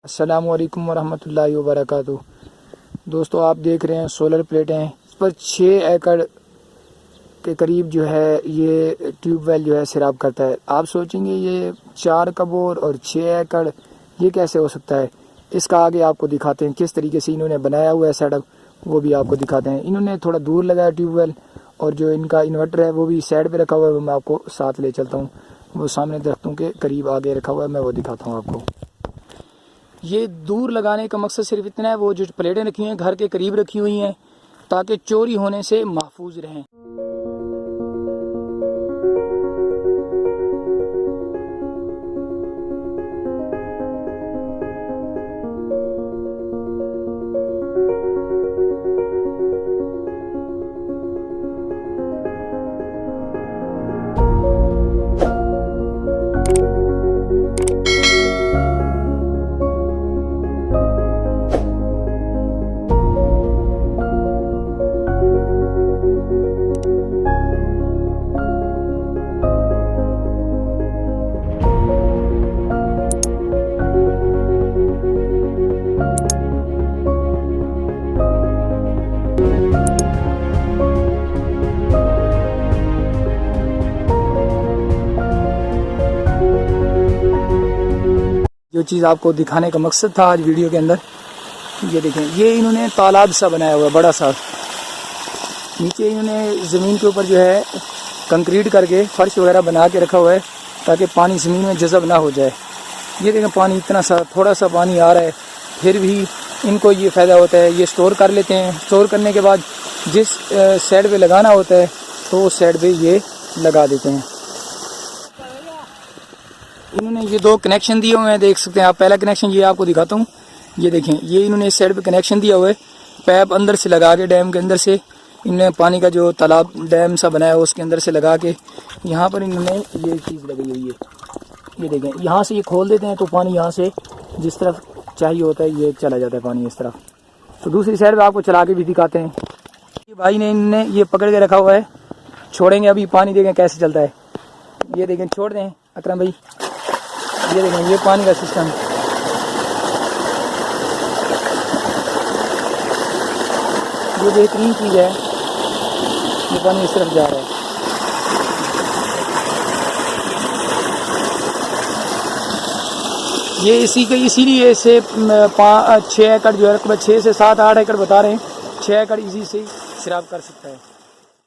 अस्सलामुअलैकुम वरहमतुल्लाहि वबरकातुहू। दोस्तों, आप देख रहे हैं सोलर प्लेटें। इस पर 6 एकड़ के करीब जो है ये ट्यूब वेल जो है सिराब करता है। आप सोचेंगे ये 4 कबोर और 6 एकड़ ये कैसे हो सकता है। इसका आगे आपको दिखाते हैं किस तरीके से इन्होंने बनाया हुआ है सेटअप, वो भी आपको दिखाते हैं। इन्होंने थोड़ा दूर लगाया ट्यूब वेल, और जो इनका इन्वर्टर है वो भी साइड पे रखा हुआ है। वो मैं आपको साथ ले चलता हूँ, वो सामने दरख्तों के करीब आगे रखा हुआ है, मैं वो दिखाता हूँ आपको। ये दूर लगाने का मकसद सिर्फ इतना है, वो जो प्लेटें रखी हैं घर के करीब रखी हुई हैं ताकि चोरी होने से महफूज रहें। जो चीज़ आपको दिखाने का मकसद था आज वीडियो के अंदर, ये देखें, ये इन्होंने तालाब सा बनाया हुआ है बड़ा सा। नीचे इन्होंने ज़मीन के ऊपर जो है कंक्रीट करके फर्श वगैरह बना के रखा हुआ है ताकि पानी ज़मीन में जज़ब ना हो जाए। ये देखें, पानी इतना सा थोड़ा सा पानी आ रहा है, फिर भी इनको ये फ़ायदा होता है, ये स्टोर कर लेते हैं। स्टोर करने के बाद जिस साइड पे लगाना होता है तो उस साइड पे ये लगा देते हैं। इन्होंने ये 2 कनेक्शन दिए हुए हैं, देख सकते हैं आप। पहला कनेक्शन ये आपको दिखाता हूँ, ये देखें, ये इन्होंने इस साइड पे कनेक्शन दिया हुआ है। पैप अंदर से लगा के डैम के अंदर से इन्होंने पानी का जो तालाब डैम सा बनाया है उसके अंदर से लगा के यहाँ पर इन्होंने ये चीज़ लगी हुई है। ये देखें, यहाँ से ये खोल देते हैं तो पानी यहाँ से जिस तरफ चाहिए होता है ये चला जाता है पानी इस तरफ। तो दूसरी साइड पर आपको चला के भी दिखाते हैं। ये भाई ने इन्होंने ये पकड़ के रखा हुआ है, छोड़ेंगे अभी पानी, देखें कैसे चलता है। ये देखें, छोड़ दें अकरम भाई, ये देखें, ये पानी का सिस्टम। ये बेहतरीन चीज़ है, ये पानी इस तरफ जा रहा है। ये इसीलिए इसे 6 एकड़ जो है, 6 से 7-8 एकड़ बता रहे हैं, 6 एकड़ इसी से सिराब कर सकता है।